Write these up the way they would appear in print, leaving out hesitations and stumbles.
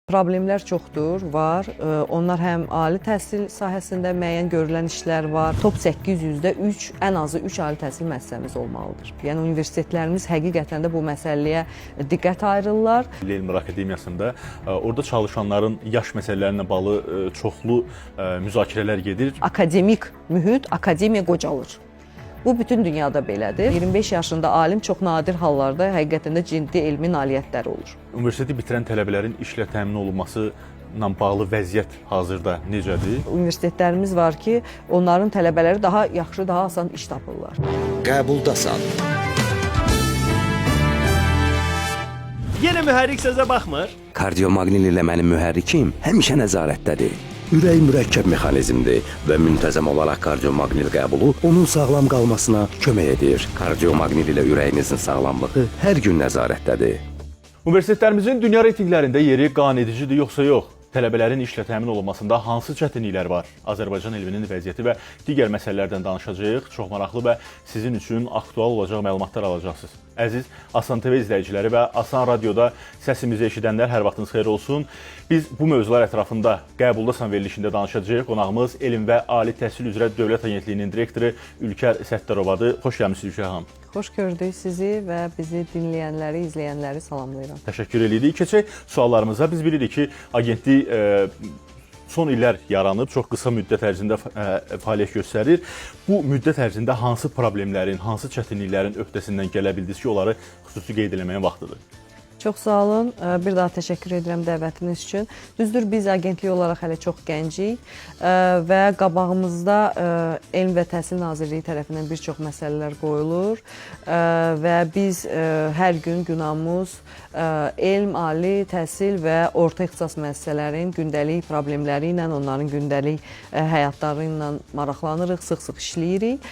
Problemlər çoxdur, var. Onlar həm ali təhsil sahəsində müəyyən görülən işlər var. Top 800-də ən azı 3 ali təhsil müəssisəmiz olmalıdır. Yəni universitetlərimiz həqiqətən də bu məsələyə diqqət ayırırlar. Milli Elmlər Akademiyasında orada çalışanların yaş məsələlərlə bağlı çoxlu müzakirələr gedir. Akademik mühit, akademiya qocalır. Bu bütün dünyada belədir. 25 yaşında alim çox nadir hallarda həqiqətən də ciddi elmi nailiyyətləri olur. Universiteti bitirən tələbələrin işlə təmin olunması ilə bağlı vəziyyət hazırda necədir? Universitetlərimiz var ki, onların tələbələri daha yaxşı, daha asan iş tapırlar. Qəbuldasan. Yenə mühərrik sözə baxmır. Kardiomaqnil ilə mənim mühərrikim həmişə nəzarətdədir. Ürək mürəkkəb mexanizmdir və müntəzəm olaraq kardiomaqnil qəbulu onun sağlam qalmasına kömək edir. Kardiomaqnil ilə ürəyinizin sağlamlığı hər gün nəzarətdədir. Universitetlərimizin dünya reytinqlərində yeri qanedicidir yoxsa yox? Tələbələrin işlə təmin olunmasında hansı çətinliklər var? Azərbaycan elminin vəziyyəti və digər məsələlərdən danışacağıq. Çox maraqlı və sizin üçün aktual olacaq məlumatlar alacaqsınız. Əziz Asan TV izləyiciləri və Asan Radioda səsimizi eşidənlər, hər vaxtınız xeyir olsun. Biz bu mövzular ətrafında Qəbuldasan verilişində danışacağıq. Qonağımız Elm və Ali Təhsil üzrə Dövlət Agentliyinin direktoru Ülkər Sətdarovadır. Xoş gəlmisiniz Ülkər xanım. Xoş gördük sizi və bizi dinləyənləri, izləyənləri salamlayıram. Təşəkkür edirik. Keçək suallarımıza. Biz bilirik ki, agentlik son illər yaranıb, çox qısa müddət ərzində fəaliyyət göstərir. Bu müddət ərzində hansı problemlərin, hansı çətinliklərin öhdəsindən gələ bildiniz ki, onları xüsusi qeyd eləməyin vaxtıdır? Çox sağ olun. Bir daha təşəkkür edirəm dəvətiniz üçün. Düzdür, biz agentlik olaraq hələ çox gəncik və qabağımızda Elm və Təhsil Nazirliyi tərəfindən bir çox məsələlər qoyulur və biz hər gün günahımız elm, ali təhsil və orta ixtisas müəssisələrin gündəlik problemləri ilə, onların gündəlik həyatları ilə maraqlanırıq, sıx-sıx işləyirik.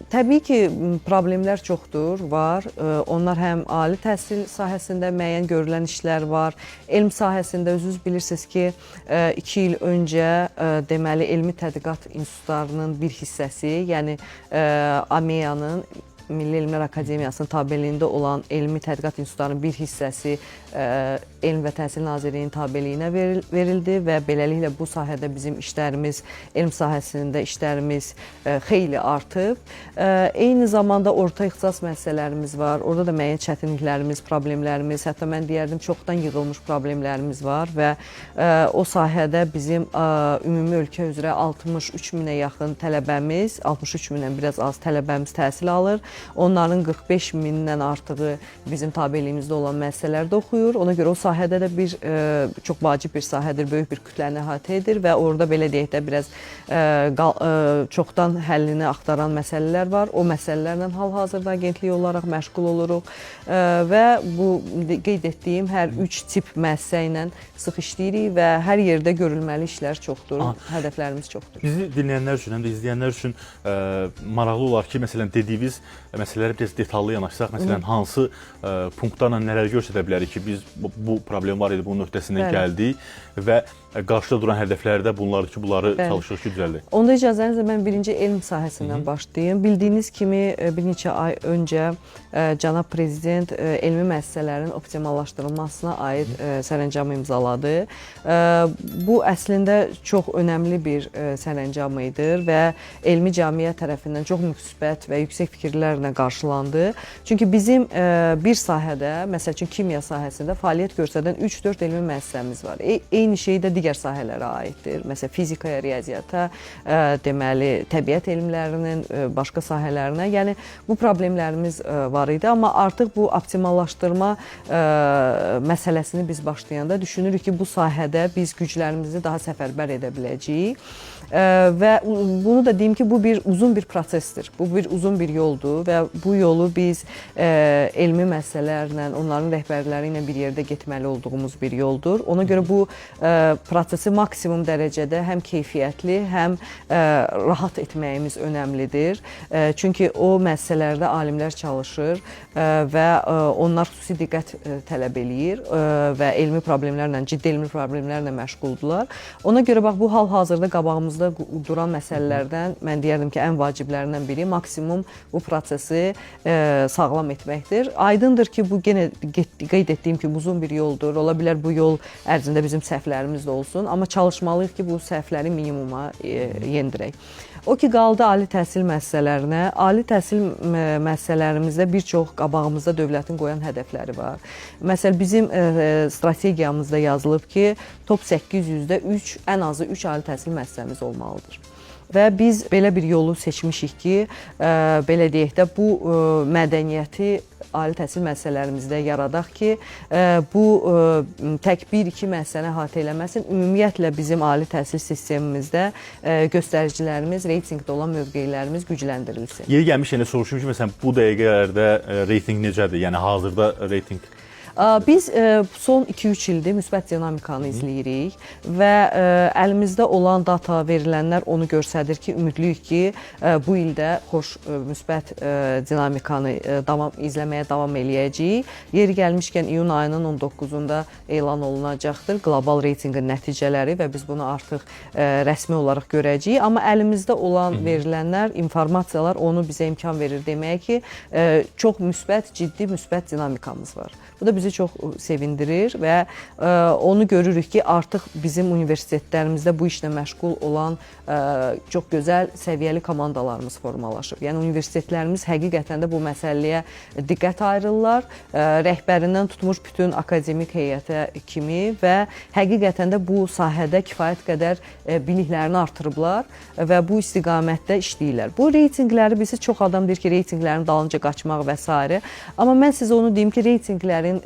Təbii ki, problemlər çoxdur, var. Onlar həm ali təhsil sahəsində müəyyən görülən işlər var. Elm sahəsində özünüz bilirsiniz ki, 2 il öncə deməli Elmi Tədqiqat İnstitutlarının bir hissəsi, yəni AMEA-nın Milli Elmlər Akademiyasının tabeliyində olan Elmi Tədqiqat İnstitutlarının bir hissəsi Elm və Təhsil Nazirliyinin tabeliyinə verildi və beləliklə bu sahədə bizim işlərimiz, elm sahəsində işlərimiz xeyli artıb. Eyni zamanda orta ixtisas müəssisələrimiz var. Orada da müəyyən çətinliklərimiz, problemlərimiz, hətta mən deyərdim çoxdan yığılmış problemlərimiz var və o sahədə bizim ümumi ölkə üzrə 63 minə yaxın tələbəmiz, 63 mindən biraz az tələbəmiz təhsil alır. Onların 45 mindən artığı bizim tabeliyimizdə olan müəssisələrdə oxuyur. Ona görə o sahədə də çox vacib bir sahədir, böyük bir kütləni əhatə edir və orada belə deyək də biraz çoxdan həllini axtaran məsələlər var. O məsələlərlə hal-hazırda agentlik olaraq məşğul oluruq və bu qeyd etdiyim hər 3 tip müəssisə ilə sıx işləyirik və hər yerdə görülməli işlər çoxdur, hədəflərimiz çoxdur. Bizi dinləyənlər üçün, həm də izləyənlər üçün maraqlı olar ki, məsələn, dediyiniz məsələləri biraz detallı yanaşsaq, məsələn, hansı punktlarla nələr göstərə bilərik ki, biz bu problem var idi, bunun öhdəsindən gəldik və qarşıda duran hədəflərdə bunlardır ki, bunları çalışırıq ki, düzəldik. Onda icazənizlə mən birinci elm sahəsindən başlayayım. Bildiyiniz kimi bir neçə ay öncə Cənab Prezident elmi müəssisələrin optimallaşdırılmasına aid sərəncamı imzaladı. Bu əslində çox önəmli bir sərəncam idi və elmi cəmiyyət tərəfindən çox müsbət və yüksək fikirlərlə qarşılandı. Çünki bizim bir sahədə, məsəl üçün kimya sahəsində fəaliyyət göstərən 3-4 elmi müəssisəmiz var. Eyni şey də digər sahələrə aiddir. Məsələn, fizikaya, riyaziyyata, deməli, təbiət elmlərinin başqa sahələrinə. Yəni, bu problemlərimiz var idi, amma artıq bu optimallaşdırma məsələsini biz başlayanda düşünürük ki, bu sahədə biz güclərimizi daha səfərbər edə biləcəyik. Və bunu da deyim ki, bu uzun bir prosesdir. Bu uzun bir yoldur və bu yolu biz elmi məsələlərlə, onların rəhbərləri ilə bir yerdə getməli olduğumuz bir yoldur. Ona görə bu prosesi maksimum dərəcədə həm keyfiyyətli, həm rahat etməyimiz önəmlidir. Çünki o müəssisələrdə alimlər çalışır və onlar xüsusi diqqət tələb eləyir və elmi problemlərlə, ciddi elmi problemlərlə məşğuldurlar. Ona görə bax, bu hal-hazırda qabağımızda duran məsələlərdən mən deyərdim ki, ən vaciblərindən biri maksimum bu prosesi prosesi sağlam etməkdir. Aydındır ki, bu yenə qeyd etdiyim kimi uzun bir yoldur. Ola bilər bu yol ərzində bizim səhvlərimiz də olsun, amma çalışmalıyıq ki, bu səhvləri minimuma yendirək. O ki, qaldı ali təhsil müəssisələrinə. Ali təhsil müəssisələrimizdə bir çox qabağımızda dövlətin qoyan hədəfləri var. Məsələn, bizim strategiyamızda yazılıb ki, top 800-də ən azı 3 ali təhsil müəssisəmiz olmalıdır. Və biz belə bir yolu seçmişik ki, belə deyək də, bu mədəniyyəti ali təhsil müəssisələrimizdə yaradaq ki, bu tək 1-2 müəssisəni əhatə eləməsin. Ümumiyyətlə bizim ali təhsil sistemimizdə göstəricilərimiz, reytinqdə olan mövqelərimiz gücləndirilsin. Yeri gəlmiş yenə soruşum ki, məsələn, bu dəqiqələrdə reytinq necədir? Yəni hazırda reytinq Biz son 2-3 ildir müsbət dinamikanı izləyirik və əlimizdə olan data, verilənlər onu göstərir ki, ümidliyik ki, bu ildə xoş müsbət dinamikanı izləməyə davam eləyəcəyik. Yeri gəlmişkən iyun ayının 19-unda elan olunacaqdır qlobal reytinqin nəticələri və biz bunu artıq rəsmi olaraq görəcəyik. Amma əlimizdə olan verilənlər, informasiyalar onu bizə imkan verir deməyə ki, çox müsbət, ciddi müsbət dinamikamız var. Bu da bizi çox sevindirir və onu görürük ki, artıq bizim universitetlərimizdə bu işlə məşğul olan çox gözəl səviyyəli komandalarımız formalaşıb. Yəni universitetlərimiz həqiqətən də bu məsələyə diqqət ayırırlar. Rəhbərindən tutmuş bütün akademik heyətə kimi və həqiqətən də bu sahədə kifayət qədər biliklərini artırıblar və bu istiqamətdə işləyirlər. Bu reytinqləri bilirsiz, çox adam deyir ki, reytinqlərin dalınca qaçmaq və s. Amma mən sizə onu deyim ki, reytinqlərin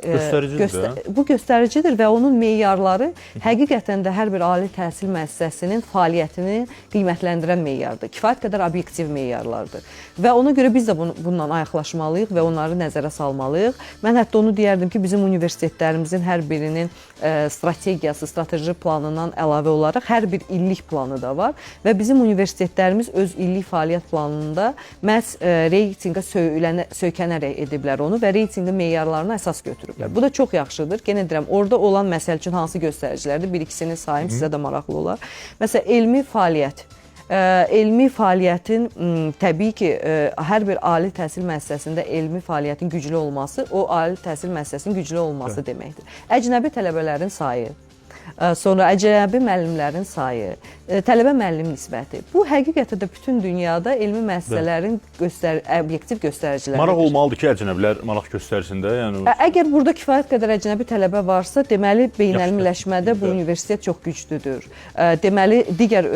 bu göstəricidir və onun meyarları həqiqətən də hər bir ali təhsil müəssisəsinin fəaliyyətini qiymətləndirən meyardır. Kifayət qədər obyektiv meyarlardır. Və ona görə biz də bundan ayaqlaşmalıyıq və onları nəzərə salmalıyıq. Mən hətta onu deyərdim ki, bizim universitetlərimizin hər birinin strategiyası, strateji planından əlavə olaraq hər bir illik planı da var və bizim universitetlərimiz öz illik fəaliyyət planında məhz reytinqə söykənərək ediblər onu və reytinqin meyarlarına əsas götürüblər. Bu da çox yaxşıdır. Yenə deyirəm, orada olan məsəl üçün hansı göstəricilərdir? Bir ikisini sayım, sizə də maraqlı olar. Məsələn, elmi fəaliyyət. Elmi fəaliyyətin təbii ki, hər bir ali təhsil müəssisəsində elmi fəaliyyətin güclü olması, o ali təhsil müəssisəsinin güclü olması deməkdir. Əcnəbi tələbələrin sayı, sonra əcnəbi müəllimlərin sayı, tələbə müəllim nisbəti. Bu həqiqətən də bütün dünyada elmi müəssisələrin obyektiv göstəriciləridir. Maraq olmalıdır ki, əcnəbilər maraq göstərisində. Yəni əgər burada kifayət qədər əcnəbi tələbə varsa, deməli beynəlmiləşmədə bu universitet çox güclüdür. Deməli digər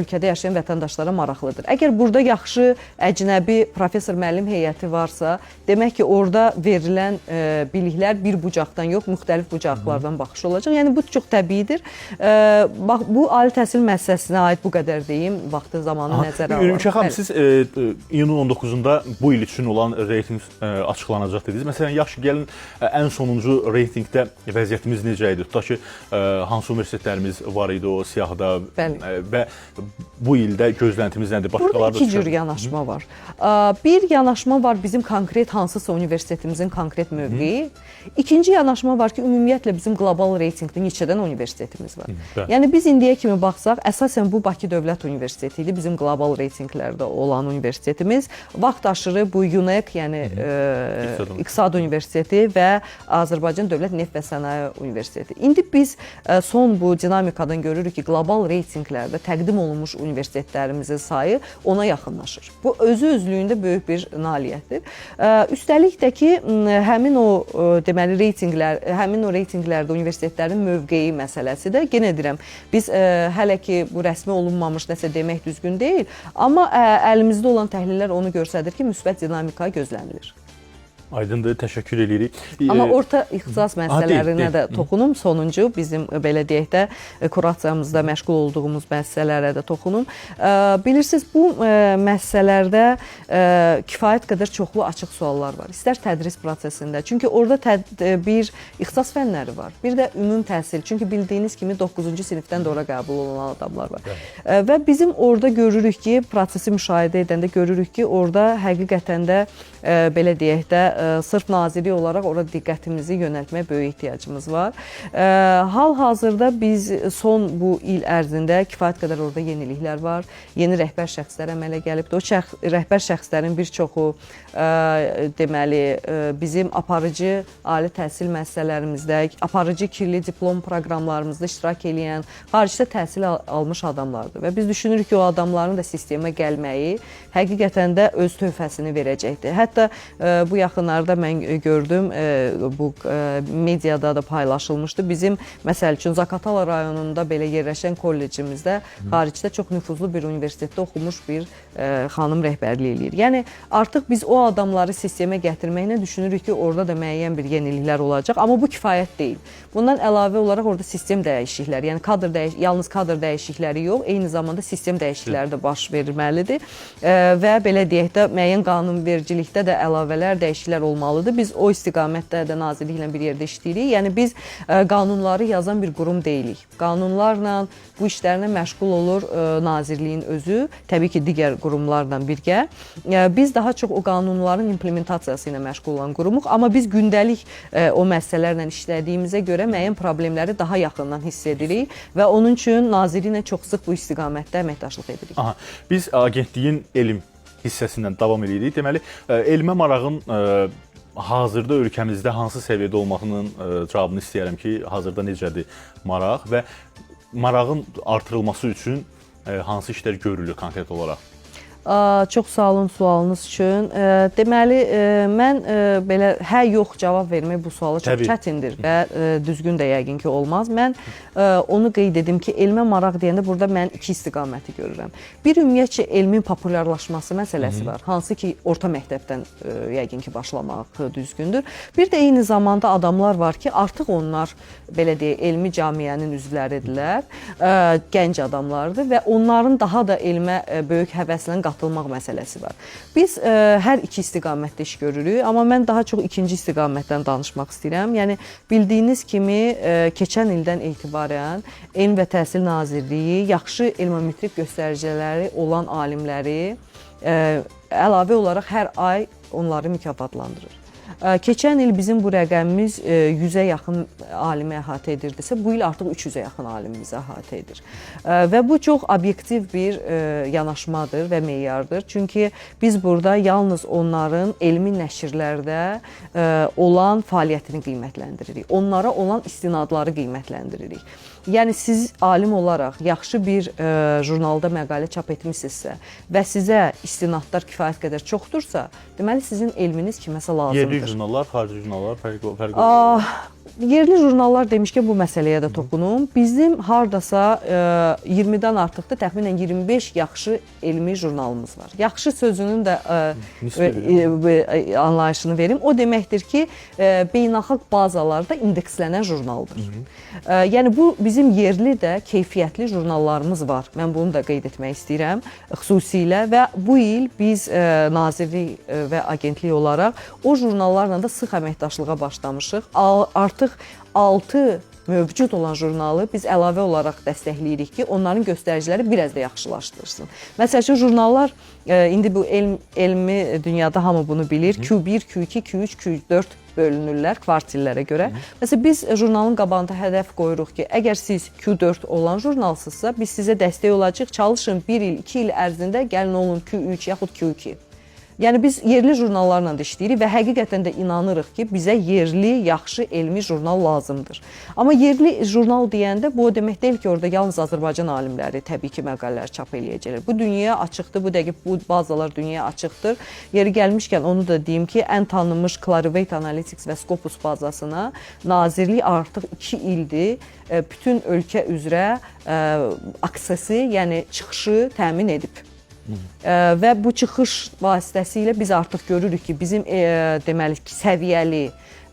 ölkədə yaşayan vətəndaşlara maraqlıdır. Əgər burada yaxşı əcnəbi professor müəllim heyəti varsa, demək ki, orada verilən biliklər bir bucaqdan yox, müxtəlif bucaqlardan baxış olacaq. Yəni bu çox təbiidir. Bax, bu ali təhsil müəssisəsinə aid bu qədər deyim, vaxtı zamanı nəzərə alın. Ümumşah xanım, siz iyunun 19-da bu il üçün olan reytinq açıqlanacaq dediniz. Məsələn, yaxşı gəlin ən sonuncu reytinqdə vəziyyətimiz necə idi? Tutaq ki, hansı universitetlərimiz var idi o siyahıda və bu ildə gözləntimiz nədir? Burada iki cür yanaşma var. Bir yanaşma var bizim konkret hansısa universitetimizin konkret mövqeyi. İkinci yanaşma var ki, ümumiyyətlə bizim qlobal reytinqdə neçədən universitetimiz var. Yəni biz indiyə kimi baxsaq, əsasən bu Bakı Dövlət Universiteti idi, bizim qlobal reytinqlərdə olan universitetimiz. Vaxt aşırı bu UNEC, yəni İqtisad Universiteti və Azərbaycan Dövlət Neft və Sənaye Universiteti. İndi biz son bu dinamikadan görürük ki, qlobal reytinqlərdə təqdim olunmuş universitetlərimizin sayı ona yaxınlaşır. Bu özü-özlüyündə böyük bir nailiyyətdir. Üstəlik də ki, həmin o deməli reytinqlərdə universitetlərin mövqeyi məsələsi də yenə deyirəm, biz hələ ki bu rəsmi olunmamış nəsə demək düzgün deyil, amma əlimizdə olan təhlillər onu göstərir ki, müsbət dinamika gözlənilir. Aydındır, təşəkkür edirik. Amma orta ixtisas müəssisələrinə də toxunum. Sonuncu, bizim belə deyək də, kurasiyamızda məşğul olduğumuz müəssisələrə də toxunum. Bilirsiniz, bu müəssisələrdə kifayət qədər çoxlu açıq suallar var. İstər tədris prosesində. Çünki orada bir ixtisas fənləri var. Bir də ümum təhsil. Çünki bildiyiniz kimi 9-cu sinifdən də ora qəbul olunan adamlar var. Və bizim orada görürük ki, prosesi müşahidə edəndə görürük ki, orada həqiqətən də belə deyək də, sırf nazirlik olaraq ora diqqətimizi yönəltməyə böyük ehtiyacımız var. Hal-hazırda biz son bu il ərzində kifayət qədər orada yeniliklər var. Yeni rəhbər şəxslər əmələ gəlibdir. O rəhbər şəxslərin bir çoxu deməli bizim aparıcı ali təhsil müəssisələrimizdə, aparıcı kirli diplom proqramlarımızda iştirak edən, xaricdə təhsil almış adamlardır və biz düşünürük ki, o adamların da sistemə gəlməyi həqiqətən də öz töhfəsini verəcəkdir. Hətta bu yaxınlarda mən gördüm, bu mediada da paylaşılmışdı. Bizim məsəl üçün Zaqatala rayonunda belə yerləşən kollecimizdə xaricdə çox nüfuzlu bir universitetdə oxumuş bir xanım rəhbərlik eləyir. Yəni artıq biz o adamları sistemə gətirməklə düşünürük ki, orada da müəyyən bir yeniliklər olacaq, amma bu kifayət deyil. Bundan əlavə olaraq orada sistem dəyişiklikləri, yəni yalnız kadr dəyişiklikləri yox, eyni zamanda sistem dəyişiklikləri də baş verilməlidir və belə deyək də müəyyən qanunvericilikdə də əlavələr, dəyişikliklər olmalıdır. Biz o istiqamətdə də nazirliklə bir yerdə işləyirik. Yəni biz qanunları yazan bir qurum deyilik. Qanunlarla bu işlərlə məşğul olur nazirliyin özü, təbii ki, digər qurumlarla birgə. Biz daha çox o qanunların implementasiyası ilə məşğul olan qurumuq, amma biz gündəlik o məsələlərlə işlədiyimizə görə müəyyən problemləri daha yaxından hiss edirik və onun üçün nazirliklə çox sıx bu istiqamətdə əməkdaşlıq edirik. Aha, biz agentliyin elm hissəsindən davam edirik. Deməli, elmə marağın hazırda ölkəmizdə hansı səviyyədə olmağının cavabını istəyərəm ki, hazırda necədir maraq və marağın artırılması üçün hansı işlər görülür konkret olaraq? Çox sağ olun sualınız üçün. Deməli, mən belə hə, yox cavab vermək bu suala çox çətindir və düzgün də yəqin ki, olmaz. Mən onu qeyd edim ki, elmə maraq deyəndə burada mən iki istiqaməti görürəm. Bir, ümumiyyətcə, elmin populyarlaşması məsələsi var. Hansı ki, orta məktəbdən yəqin ki, başlamaq düzgündür. Bir də eyni zamanda adamlar var ki, artıq onlar, belə deyək, elmi camiyyənin üzvləridirlər, gənc adamlardır və onların daha da elmə böyük həvəslə qatılmaq məsələsi var. Biz hər iki istiqamətdə iş görürük, amma mən daha çox ikinci istiqamətdən danışmaq istəyirəm. Yəni, bildiyiniz kimi, keçən ildən etibarən Elm və Təhsil Nazirliyi yaxşı elmometrik göstəriciləri olan alimləri əlavə olaraq hər ay onları mükafatlandırır. Keçən il bizim bu rəqəmimiz 100-ə yaxın alimi əhatə edirdisə, bu il artıq 300-ə yaxın alimimizi əhatə edir. Və bu çox obyektiv bir yanaşmadır və meyardır. Çünki biz burada yalnız onların elmi nəşrlərdə olan fəaliyyətini qiymətləndiririk. Onlara olan istinadları qiymətləndiririk. Yəni, siz alim olaraq yaxşı bir jurnalda məqalə çap etmişsinizsə və sizə istinadlar kifayət qədər çoxdursa, deməli, sizin elminiz kiməsə lazımdır. Yerli jurnallar, xarici jurnallar fərqli. Yerli jurnallar demişkən bu məsələyə də toxunum. Bizim hardasa 20-dən artıqda təxminən 25 yaxşı elmi jurnalımız var. Yaxşı sözünün də anlayışını verim. O deməkdir ki, beynəlxalq bazalarda indekslənən jurnaldır. Yəni, bu bizim yerli də keyfiyyətli jurnallarımız var. Mən bunu da qeyd etmək istəyirəm xüsusilə və bu il biz nazirlik və agentlik olaraq o jurnallarla da sıx əməkdaşlığa başlamışıq. Artıq 6 mövcud olan jurnalı biz əlavə olaraq dəstəkləyirik ki, onların göstəriciləri biraz da yaxşılaşdırsın. Məsəl üçün, jurnallar, indi bu elmi dünyada hamı bunu bilir, Q1, Q2, Q3, Q4 bölünürlər kvartillərə görə. Məsələn, biz jurnalın qabağında hədəf qoyuruq ki, əgər siz Q4 olan jurnalsızsa, biz sizə dəstək olacaq, çalışın 1 il, 2 il ərzində gəlin olun Q3 yaxud Q2. Yəni, biz yerli jurnallarla da işləyirik və həqiqətən də inanırıq ki, bizə yerli, yaxşı elmi jurnal lazımdır. Amma yerli jurnal deyəndə bu o demək deyil ki, orada yalnız Azərbaycan alimləri təbii ki, məqalələr çap eləyəcəklər. Bu dünyaya açıqdır, bu dəqiq bu bazalar dünyaya açıqdır. Yeri gəlmişkən onu da deyim ki, ən tanınmış Clarivate Analytics və Scopus bazasına nazirlik artıq 2 ildir bütün ölkə üzrə aksesi, yəni çıxışı təmin edib. Və bu çıxış vasitəsilə biz artıq görürük ki, bizim deməli səviyyəli,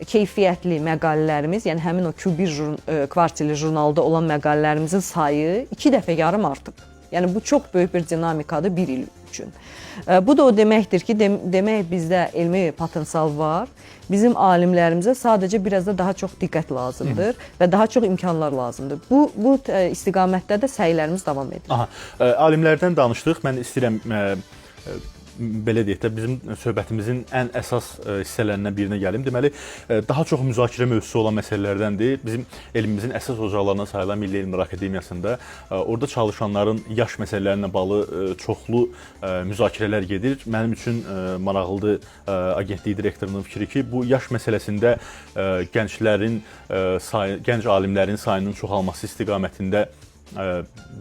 keyfiyyətli məqalələrimiz, yəni həmin o Q1 kvartili jurnalda olan məqalələrimizin sayı 2 dəfə yarım artıb. Yəni, bu çox böyük bir dinamikadır 1 il üçün. Bu da o deməkdir ki, demək bizdə elmi potensial var. Bizim alimlərimizə sadəcə biraz da daha çox diqqət lazımdır və daha çox imkanlar lazımdır. Bu istiqamətdə də səylərimiz davam edir. Alimlərdən danışdıq. Mən istəyirəm belə deyək də bizim söhbətimizin ən əsas hissələrindən birinə gəlim. Deməli, daha çox müzakirə mövzusu olan məsələlərdəndir. Bizim elmimizin əsas ocaqlarından sayılan Milli Elmlər Akademiyasında orada çalışanların yaş məsələləri ilə bağlı çoxlu müzakirələr gedir. Mənim üçün maraqlıdır agentlik direktorunun fikri ki, bu yaş məsələsində gənclərin, gənc alimlərin sayının çoxalması istiqamətində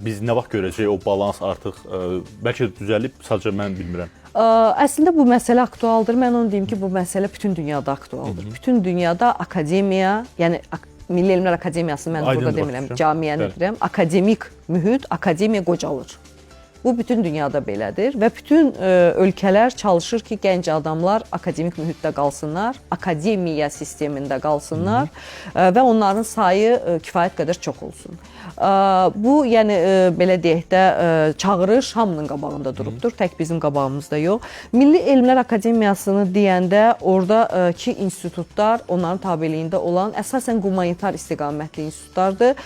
biz nə vaxt görəcəyik o balans artıq bəlkə düzəlib, sadəcə mən bilmirəm. Əslində bu məsələ aktualdır. Mən onu deyim ki, bu məsələ bütün dünyada aktualdır. Bütün dünyada akademiya, yəni Milli Elmlər Akademiyasını mən burada demirəm, camiəni deyirəm, akademik mühit, akademiya qocalır. Bu bütün dünyada belədir və bütün ölkələr çalışır ki, gənc adamlar akademik mühitdə qalsınlar, akademiya sistemində qalsınlar və onların sayı kifayət qədər çox olsun. Bu, yəni belə deyək də, çağırış hamının qabağında durubdur, tək bizim qabağımızda yox. Milli Elmlər Akademiyasını deyəndə oradakı institutlar, onların tabeliyində olan əsasən humanitar istiqamətli institutlardır.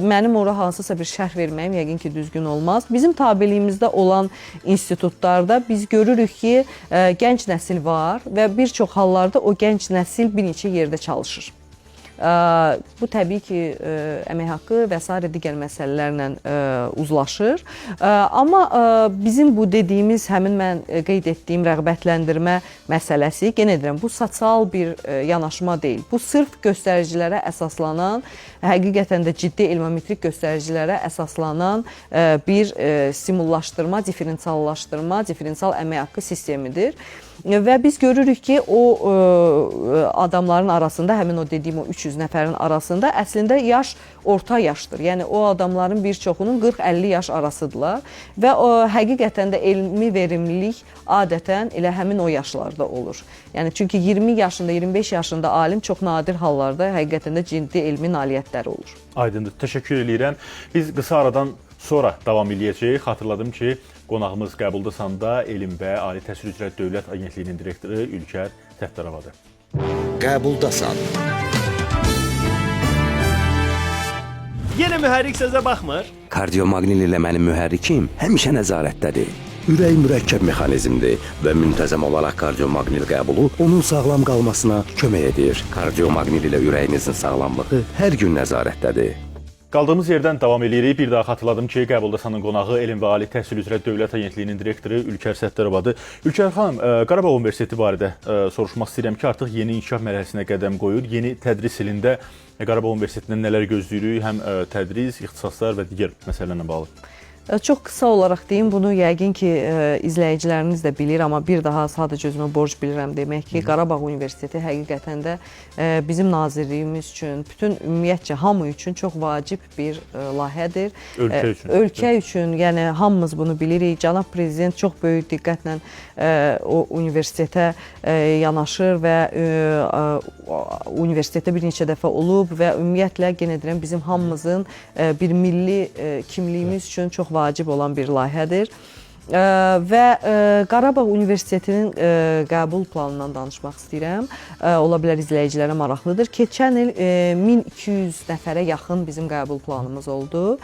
Mənim ora hansısa bir şərh verməyim yəqin ki, düzgün olmaz. Bizim tabeliyimizdə olan institutlarda biz görürük ki, gənc nəsil var və bir çox hallarda o gənc nəsil bir neçə yerdə çalışır. Bu təbii ki, əmək haqqı və s. digər məsələlərlə uzlaşır. Amma bizim bu dediyimiz, həmin mən qeyd etdiyim rəğbətləndirmə məsələsi, yenə deyirəm, bu sosial bir yanaşma deyil. Bu sırf göstəricilərə əsaslanan, həqiqətən də ciddi elmometrik göstəricilərə əsaslanan bir stimullaşdırma, diferensiallaşdırma, diferensial əmək haqqı sistemidir. Və biz görürük ki, o adamların arasında, həmin o dediyim o 300 nəfərin arasında əslində yaş orta yaşdır. Yəni o adamların bir çoxunun 40-50 yaş arasıdırlar və o həqiqətən də elmi verimlilik adətən elə həmin o yaşlarda olur. Yəni çünki 20 yaşında, 25 yaşında alim çox nadir hallarda həqiqətən də ciddi elmi nailiyyətləri olur. Aydındır. Təşəkkür edirəm. Biz qısa aradan sonra davam edəcəyik. Xatırladım ki, qonağımız Qəbuldasanda Elm və Ali Təhsil üzrə Dövlət Agentliyinin direktoru Ülkər Səttaravadır. Qəbuldasan. Yenə mühərrik sözə baxmır. Kardiomaqnil ilə mənim mühərrikim həmişə nəzarətdədir. Ürək mürəkkəb mexanizmdir və müntəzəm olaraq kardiomaqnil qəbulu onun sağlam qalmasına kömək edir. Kardiomaqnil ilə ürəyinizin sağlamlığı hər gün nəzarətdədir. Qaldığımız yerdən davam edirik. Bir daha xatırladım ki, Qəbuldasanın qonağı Elm və Ali Təhsil üzrə Dövlət Agentliyinin direktoru Ülkər Səttaravadır. Ülkər xanım, Qarabağ Universiteti barədə soruşmaq istəyirəm ki, artıq yeni inkişaf mərhələsinə qədəm qoyur. Yeni tədris ilində Qarabağ Universitetindən nələr gözləyirik? Həm tədris, ixtisaslar və digər məsələlərlə bağlı. Çox qısa olaraq deyim, bunu yəqin ki, izləyiciləriniz də bilir, amma bir daha sadəcə özümə borc bilirəm demək ki, Qarabağ Universiteti həqiqətən də bizim nazirliyimiz üçün, bütün ümumiyyətcə hamı üçün çox vacib bir layihədir. Ölkə üçün. Ölkə üçün, yəni hamımız bunu bilirik. Cənab Prezident çox böyük diqqətlə o universitetə yanaşır və universitetə bir neçə dəfə olub və ümumiyyətlə, yenə deyirəm, bizim hamımızın bir milli kimliyimiz üçün çox vacib olan bir layihədir. Və Qarabağ Universitetinin qəbul planından danışmaq istəyirəm. Ola bilər izləyicilərə maraqlıdır. Keçən il 1200 nəfərə yaxın bizim qəbul planımız oldu.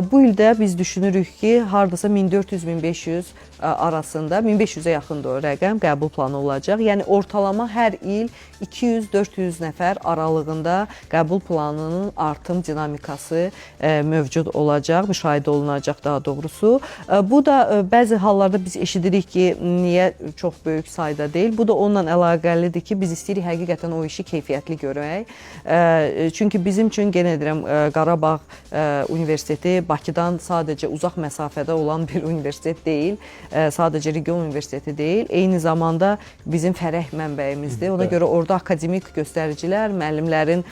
Bu ildə biz düşünürük ki, hardasa 1400-1500 arasında, 1500-ə yaxındır o rəqəm, qəbul planı olacaq. Yəni ortalama hər il 200-400 nəfər aralığında qəbul planının artım dinamikası mövcud olacaq, müşahidə olunacaq daha doğrusu. Bu da bəzi hallarda biz eşidirik ki, niyə çox böyük sayda deyil. Bu da onunla əlaqəlidir ki, biz istəyirik həqiqətən o işi keyfiyyətli görək. Çünki bizim üçün, yenə deyirəm, Qarabağ Universiteti Bakıdan sadəcə uzaq məsafədə olan bir universitet deyil. Sadəcə region universiteti deyil. Eyni zamanda bizim fərəh mənbəyimizdir. Ona görə orada akademik göstəricilər, müəllimlərin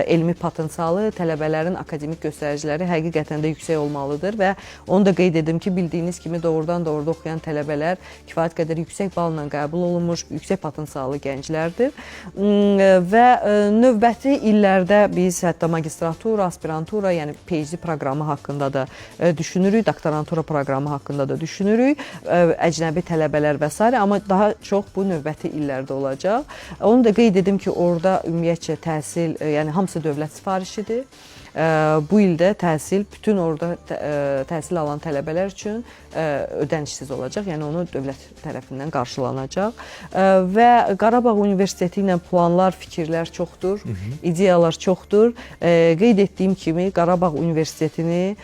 elmi potensialı, tələbələrin akademik göstəriciləri həqiqətən də yüksək olmalıdır və onu da qeyd edim ki, bildiyiniz kimi doğrudan da orada oxuyan tələbələr kifayət qədər yüksək balla qəbul olunmuş, yüksək potensialı gənclərdir. Və növbəti illərdə biz hətta magistratura, aspirantura, yəni PhD proqramı haqqında da düşünürük, doktorantura proqramı haqqında da düşünürük, əcnəbi tələbələr və s. Amma daha çox bu növbəti illərdə olacaq. Onu da qeyd edim ki, orada ümumiyyətcə təhsil, yəni hamısı dövlət sifarişidir. bu ildə təhsil bütün orada təhsil alan tələbələr üçün ödənişsiz olacaq. Yəni onu dövlət tərəfindən qarşılanacaq. Və Qarabağ Universiteti ilə planlar, fikirlər çoxdur, ideyalar çoxdur. Qeyd etdiyim kimi Qarabağ Universitetini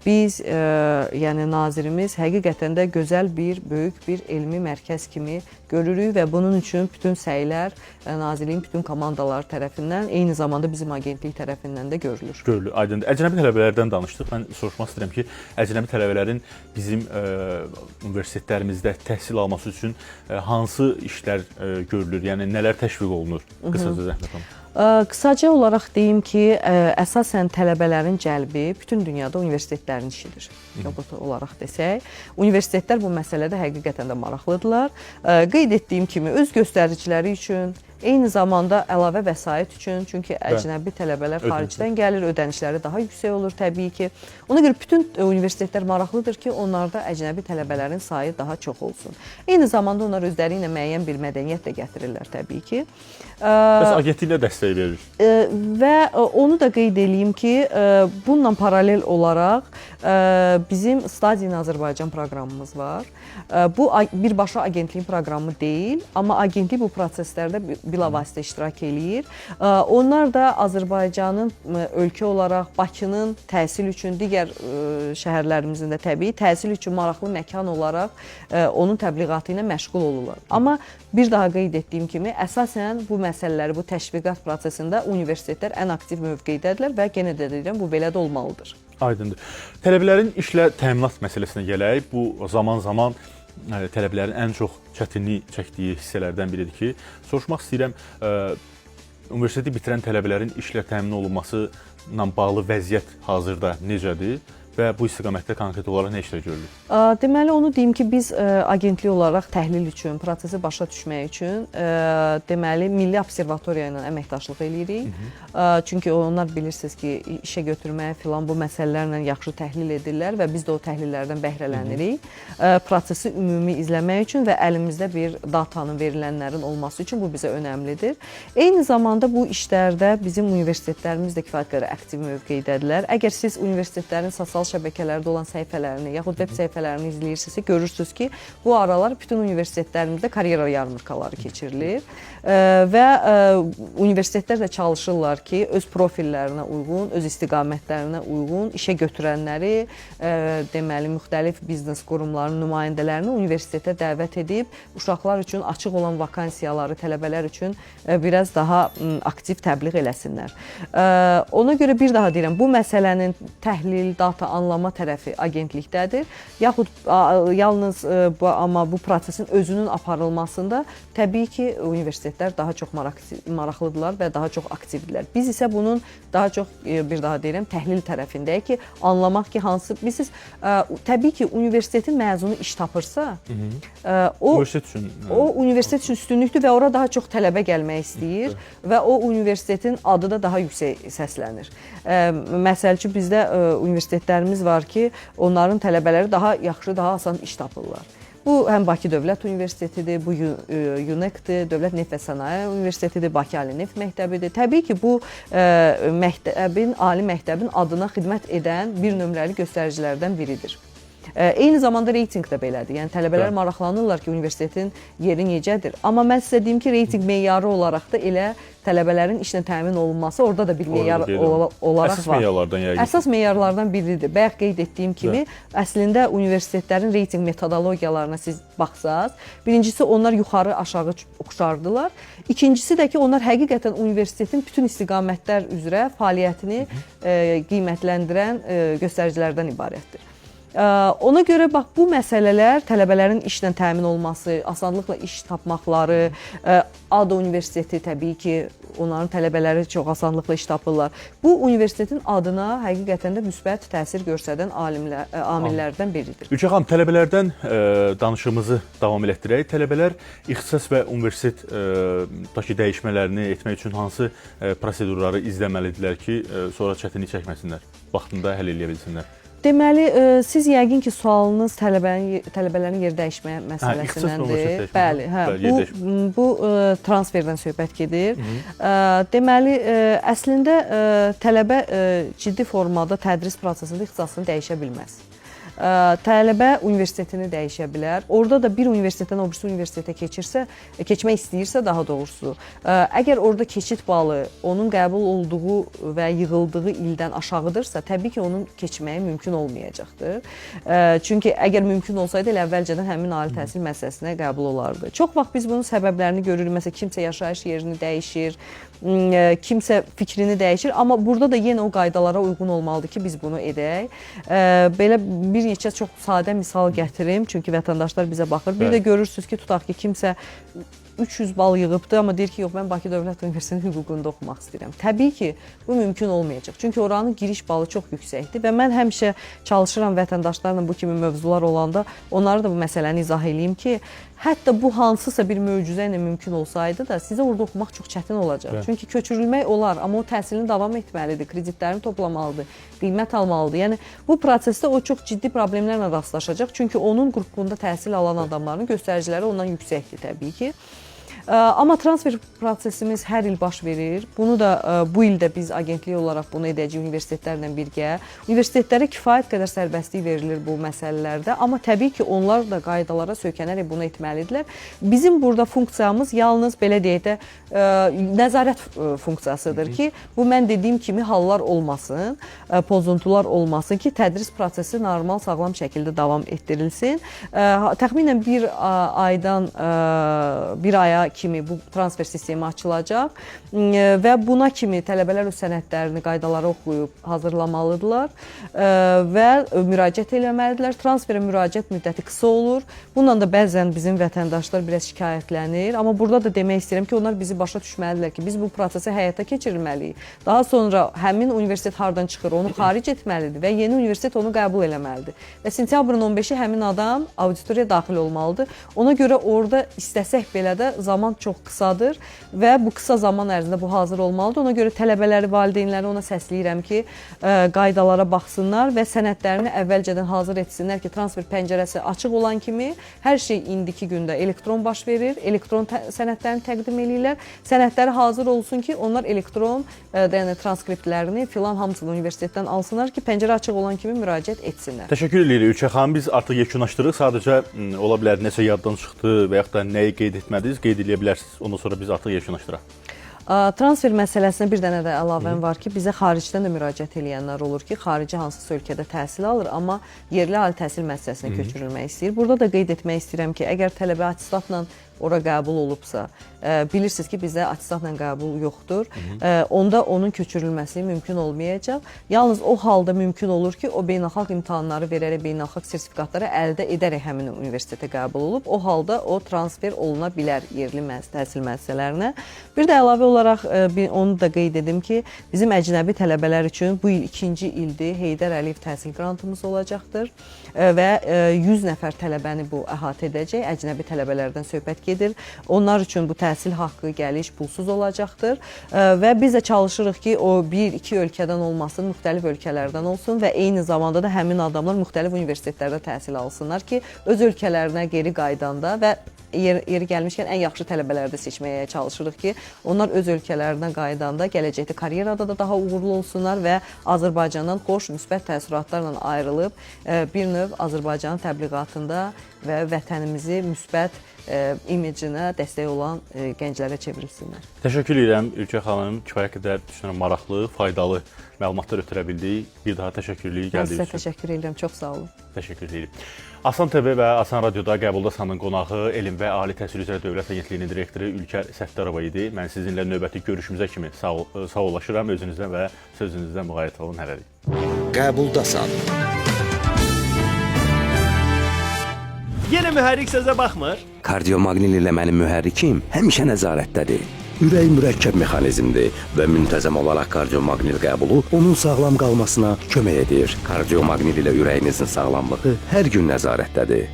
biz, yəni nazirimiz həqiqətən də gözəl bir, böyük bir elmi mərkəz kimi görürük və bunun üçün bütün səylər nazirliyin bütün komandaları tərəfindən, eyni zamanda bizim agentlik tərəfindən də görülür. Görülür, aydındır. Əcnəbi tələbələrdən danışdıq. Mən soruşmaq istəyirəm ki, əcnəbi tələbələrin bizim universitetlərimizdə təhsil alması üçün hansı işlər görülür? Yəni nələr təşviq olunur? Qısaca Zəhmət xanım. Qısaca olaraq deyim ki, əsasən tələbələrin cəlbi bütün dünyada universitetlərin işidir. Bu olaraq desək, universitetlər bu məsələdə həqiqətən də maraqlıdırlar. Qeyd etdiyim kimi öz göstəriciləri üçün, eyni zamanda əlavə vəsait üçün, çünki əcnəbi tələbələr xaricdən gəlir, ödənişləri daha yüksək olur təbii ki. Ona görə bütün universitetlər maraqlıdır ki, onlarda əcnəbi tələbələrin sayı daha çox olsun. Eyni zamanda onlar özləri ilə müəyyən bir mədəniyyət də gətirirlər təbii ki. Bəs agentliklə dəstək verir? Və onu da qeyd edeyim ki, bununla paralel olaraq bizim Study in Azərbaycan proqramımız var. Bu birbaşa agentliyin proqramı deyil, amma agentlik bu proseslərdə bilavasitə iştirak eləyir. Onlar da Azərbaycanın ölkə olaraq Bakının təhsil üçün, digər şəhərlərimizin də təbii təhsil üçün maraqlı məkan olaraq onun təbliğatı ilə məşğul olurlar. Amma bir daha qeyd etdiyim kimi, əsasən bu məsələləri, bu təşviqat prosesində universitetlər ən aktiv mövqeydədirlər və yenə də deyirəm, bu belə də olmalıdır. Aydındır. Tələbələrin işlə təminat məsələsinə gələk. Bu zaman-zaman tələbələrin ən çox çətinlik çəkdiyi hissələrdən biridir ki, soruşmaq istəyirəm, universiteti bitirən tələbələrin işlə təmin olunması ilə bağlı vəziyyət hazırda necədir? Və bu istiqamətdə konkret olaraq nə işlər görülür? Deməli, onu deyim ki, biz agentlik olaraq təhlil üçün, prosesi başa düşmək üçün deməli, Milli Observatoriya ilə əməkdaşlıq eləyirik. Çünki onlar bilirsiniz ki, işə götürməyə filan bu məsələlərlə yaxşı təhlil edirlər və biz də o təhlillərdən bəhrələnirik. Prosesi ümumi izləmək üçün və əlimizdə bir datanın, verilənlərin olması üçün bu bizə önəmlidir. Eyni zamanda bu işlərdə bizim universitetlərimiz də kifayət qədər aktiv mövqeydədirlər. Əgər siz universitetlərin sosial şəbəkələrdə olan səhifələrini, yaxud web səhifələrini izləyirsinizsə, görürsünüz ki, bu aralar bütün universitetlərimizdə karyera yarmarkaları keçirilir və universitetlər də çalışırlar ki, öz profillərinə uyğun, öz istiqamətlərinə uyğun işə götürənləri, deməli, müxtəlif biznes qurumlarının nümayəndələrini universitetə dəvət edib, uşaqlar üçün açıq olan vakansiyaları tələbələr üçün biraz daha aktiv təbliğ eləsinlər. Ona görə bir daha deyirəm, bu məsələnin təhlil, data anlama tərəfi agentlikdədir. Yaxud yalnız amma bu prosesin özünün aparılmasında təbii ki, universitetlər daha çox maraqlıdırlar və daha çox aktivdirlər. Biz isə bunun daha çox, bir daha deyirəm, təhlil tərəfindəyik ki, anlamaq ki, hansı, bilirsiniz, təbii ki, universitetin məzunu iş tapırsa, o universitet üçün üstünlükdür və ora daha çox tələbə gəlmək istəyir və o universitetin adı da daha yüksək səslənir. Məsəl üçün, bizdə universitetlərimiz var ki, onların tələbələri daha yaxşı, daha asan iş tapırlar. Bu, həm Bakı Dövlət Universitetidir, bu UNEC-dir, Dövlət Neft və Sənaye Universitetidir, Bakı Ali Neft Məktəbidir. Təbii ki, bu məktəbin, ali məktəbin adına xidmət edən bir nömrəli göstəricilərdən biridir. Eyni zamanda reytinq də belədir. Yəni tələbələr maraqlanırlar ki, universitetin yeri necədir. Amma mən sizə deyim ki, reytinq meyarı olaraq da elə tələbələrin işlə təmin olunması orada da bir meyar olaraq əsas var. Meyarlardan yəqin. Əsas meyarlardan biridir. Bayaq qeyd etdiyim kimi, əslində universitetlərin reytinq metodologiyalarına siz baxsaz, birincisi onlar yuxarı aşağı oxşardılar. İkincisi də ki, onlar həqiqətən universitetin bütün istiqamətlər üzrə fəaliyyətini qiymətləndirən göstəricilərdən ibarətdir. Ona görə bax bu məsələlər tələbələrin işlə təmin olması, asanlıqla iş tapmaqları, ADA Universiteti təbii ki, onların tələbələri çox asanlıqla iş tapırlar. Bu universitetin adına həqiqətən də müsbət təsir göstərən amillərdən biridir. Ülkə xanım, tələbələrdən danışığımızı davam elətdirək. Tələbələr ixtisas və universitetdəki dəyişmələrini etmək üçün hansı prosedurları izləməlidirlər ki, sonra çətinlik çəkməsinlər, vaxtında həll edə bilsinlər? Deməli, siz yəqin ki, sualınız tələbələrin yer dəyişmə məsələsindəndir. Bəli, bu transferdən söhbət gedir. Deməli, əslində tələbə ciddi formada tədris prosesində ixtisasını dəyişə bilməz. Tələbə universitetini dəyişə bilər. Orada da bir universitetdən o birisi universitetə keçmək istəyirsə daha doğrusu, əgər orada keçid balı onun qəbul olduğu və yığıldığı ildən aşağıdırsa, təbii ki, onun keçməyi mümkün olmayacaqdır. Çünki əgər mümkün olsaydı, elə əvvəlcədən həmin ali təhsil müəssisəsinə qəbul olardı. Çox vaxt biz bunun səbəblərini görürük. Məsələn, kimsə yaşayış yerini dəyişir, kimsə fikrini dəyişir, amma burada da yenə o qaydalara uyğun olmalıdır ki, biz bunu edək. Belə bir neçə çox sadə misal gətirim, çünki vətəndaşlar bizə baxır. Bir də görürsünüz ki, tutaq ki, kimsə 300 bal yığıbdı, amma deyir ki, yox, mən Bakı Dövlət Universitetinin hüququnda oxumaq istəyirəm. Təbii ki, bu mümkün olmayacaq. Çünki oranın giriş balı çox yüksəkdir və mən həmişə çalışıram vətəndaşlarla bu kimi mövzular olanda onlara da bu məsələni izah edeyim ki, hətta bu hansısa bir möcüzə ilə mümkün olsaydı da sizə orada oxumaq çox çətin olacaq. Çünki köçürülmək olar, amma o təhsilini davam etməlidir, kreditlərini toplamalıdır, qiymət almalıdır. Yəni bu prosesdə o çox ciddi problemlərlə rastlaşacaq. Çünki onun qrupunda təhsil alan adamların göstəriciləri ondan yüksəkdir təbii ki. Amma transfer prosesimiz hər il baş verir. Bunu da bu il də biz agentlik olaraq bunu edəcəyik universitetlərlə birgə. Universitetlərə kifayət qədər sərbəstlik verilir bu məsələlərdə, amma təbii ki, onlar da qaydalara söykənərək bunu etməlidirlər. Bizim burada funksiyamız yalnız belə deyək də nəzarət funksiyasıdır ki, bu mən dediyim kimi hallar olmasın, pozuntular olmasın ki, tədris prosesi normal, sağlam şəkildə davam etdirilsin. Təxminən bir aydan bir aya kimi bu transfer sistemi açılacaq və buna kimi tələbələr öz sənədlərini, qaydaları oxuyub hazırlamalıdırlar və müraciət eləməlidirlər. Transferə müraciət müddəti qısa olur. Bununla da bəzən bizim vətəndaşlar biraz şikayətlənir. Amma burada da demək istəyirəm ki, onlar bizi başa düşməlidirlər ki, biz bu prosesi həyata keçirməliyik. Daha sonra həmin universitet hardan çıxır, onu xaric etməlidir və yeni universitet onu qəbul eləməlidir. Və sentyabrın 15-i həmin adam auditoriyaya daxil olmalıdır. Ona görə orada istəsək belə də zaman çox qısadır və bu qısa zaman ərzində bu hazır olmalıdır. Ona görə tələbələri, valideynləri ona səsləyirəm ki, qaydalara baxsınlar və sənədlərini əvvəlcədən hazır etsinlər ki, transfer pəncərəsi açıq olan kimi hər şey indiki gündə elektron baş verir, elektron sənədlərini təqdim edirlər. Sənədləri hazır olsun ki, onlar elektron transkriptlərini filan hamısını universitetdən alsınlar ki, pəncərə açıq olan kimi müraciət etsinlər. Təşəkkür edirik Ülkə xanım. Biz artıq yekunlaşdırıq. Sadəcə ola bilər nəsə yaddan çıxdı və yaxud da nəyi qeyd etmədiniz, qeyd edə bilərsiniz. Ondan sonra biz artıq yekunlaşdıraq. Transfer məsələsinə bir dənə də əlavəm var ki, bizə xaricdən də müraciət edənlər olur ki, xarici hansısa ölkədə təhsil alır, amma yerli ali təhsil müəssisəsinə köçürülmək istəyir. Burada da qeyd etmək istəyirəm ki, əgər tələbə attestatla ora qəbul olubsa, bilirsiniz ki, bizdə attestatla qəbul yoxdur. Onda onun köçürülməsi mümkün olmayacaq. Yalnız o halda mümkün olur ki, o beynəlxalq imtahanları verərək, beynəlxalq sertifikatları əldə edərək həmin universitetə qəbul olub. O halda o transfer oluna bilər yerli təhsil müəssisələrinə. Bir də əlavə olaraq onu da qeyd edim ki, bizim əcnəbi tələbələr üçün bu il 2-ci ildir Heydər Əliyev təhsil qrantımız olacaqdır və 100 nəfər tələbəni bu əhatə edəcək. Əcnəbi tələbələrdən söhbət gedir. Onlar üçün bu təhsil haqqı, gəliş pulsuz olacaqdır və biz də çalışırıq ki, o 1-2 ölkədən olmasın, müxtəlif ölkələrdən olsun və eyni zamanda da həmin adamlar müxtəlif universitetlərdə təhsil alsınlar ki, öz ölkələrinə geri qaydanda və yeri gəlmişkən ən yaxşı tələbələri də seçməyə çalışırıq ki, onlar öz ölkələrinə qaydanda gələcəkdə karyerada da daha uğurlu olsunlar və Azərbaycandan xoş, müsbət təəssüratlarla ayrılıb bir növ Azərbaycanın təbliğatında və vətənimizi müsbət imecinə dəstək olan gənclərə çevrilsinlər. Təşəkkür edirəm Ülkə xanım. Kifayət qədər düşünürəm maraqlı, faydalı məlumatlar ötürə bildik. Bir daha təşəkkürlük gəldiyiniz üçün. Mən sizə təşəkkür edirəm. Çox sağ olun. Təşəkkür edirəm. Asan TV və Asan Radioda Qəbulda Sanın qonağı Elm və Ali Təhsil üzrə Dövlət Agentliyinin direktoru Ülkər Səttarova idi. Mən sizinlə növbəti görüşümüzə kimi sağollaşıram. Özünüzdən və sözünüzdən müğayət olun. Hələlik. Qəbuldasan. Yenə mühərrik sözə baxmır. Kardiomaqnil ilə mənim mühərrikim həmişə nəzarətdədir. Ürək mürəkkəb mexanizmdir və müntəzəm olaraq kardiomaqnil qəbulu onun sağlam qalmasına kömək edir. Kardiomaqnil ilə ürəyinizin sağlamlığı hər gün nəzarətdədir.